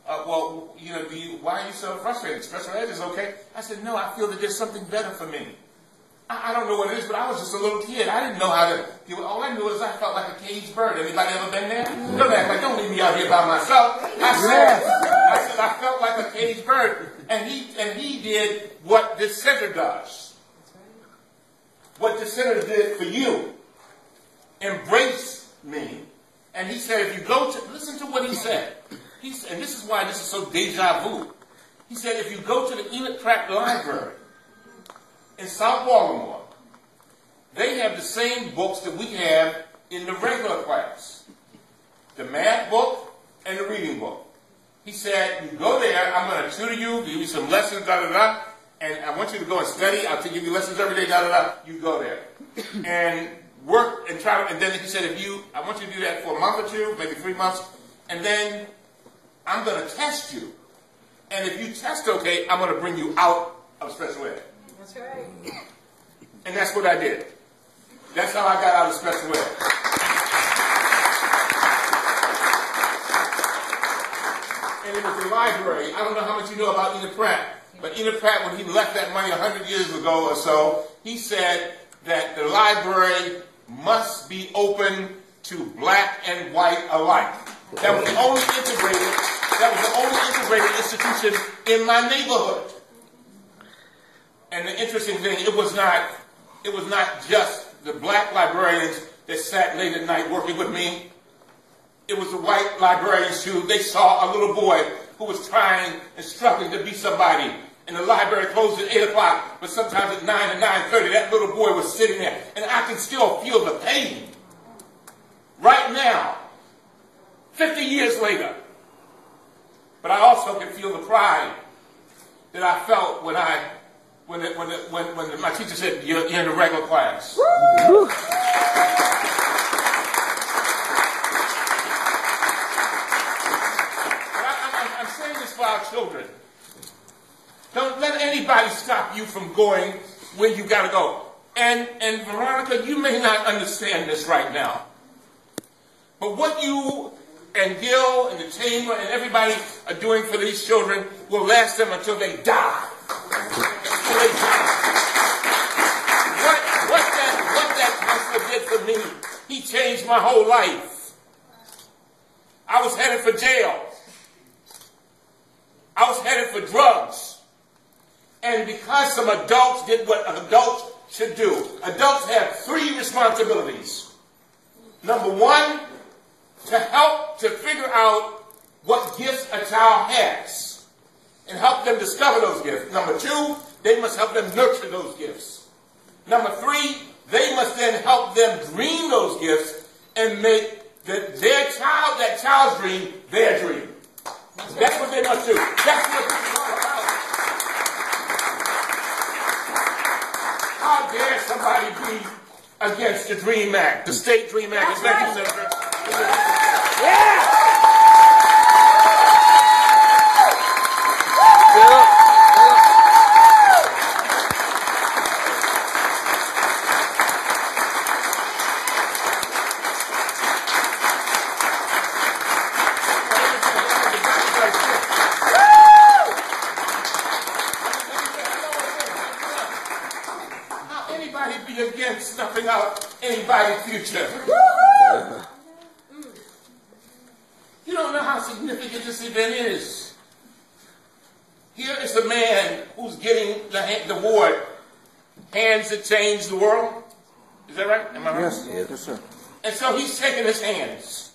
well, you know, why are you so frustrated? Special ed is okay. I said, no, I feel that there's something better for me. I don't know what it is, but I was just a little kid. I didn't know how to do it. All I knew is I felt like a caged bird. Anybody ever been there? Don't act like, don't leave me out here by myself. I said I felt like a caged bird. And he did what this center does. What the center did for you. Embrace me. And he said, if you go to, listen to what he said. And this is why this is so deja vu. He said, if you go to the Enoch Pratt Library in South Baltimore, they have the same books that we have in the regular class. The math book and the reading book. He said, you go there, I'm going to tutor you, give you some lessons, da-da-da, and I want you to go and study. I'll give you lessons every day, da-da-da. You go there. And work and try to, and then he said, I want you to do that for a month or two, maybe 3 months, and then I'm going to test you. And if you test okay, I'm going to bring you out of special ed. That's right. And that's what I did. That's how I got out of special ed. And it was the library. I don't know how much you know about Enoch Pratt, but Enoch Pratt, when he left that money 100 years ago or so, he said that the library must be open to black and white alike. That was the only integrated institution in my neighborhood. And the interesting thing, it was not just the black librarians that sat late at night working with me. It was the white librarians too. They saw a little boy who was trying and struggling to be somebody. And the library closed at 8 o'clock, but sometimes at 9 and 9:30, that little boy was sitting there. And I can still feel the pain. Right now, 50 years later. But I also can feel the pride that I felt when my teacher said, you're in the regular class. I'm saying this for our children. Don't let anybody stop you from going where you got to go. And Veronica, you may not understand this right now. But what you and Gil and the chamber and everybody are doing for these children will last them until they die. What that counselor did for me, he changed my whole life. I was headed for jail. I was headed for drugs. And because some adults did what adults should do, adults have 3 responsibilities. Number 1, to help to figure out what gifts a child has and help them discover those gifts. Number 2, they must help them nurture those gifts. Number 3, they must then help them dream those gifts and make that child's dream their dream. That's what they must do. That's what it's all about. How dare somebody be against the Dream Act, the State Dream Act? Thank you, Senator. Yeah! How anybody be against snuffing out anybody's future? You don't know how significant this event is. Here is a man who's getting the award, Hands That Change the World. Is that right? Am I right? Yes, sir. And so he's taking his hands.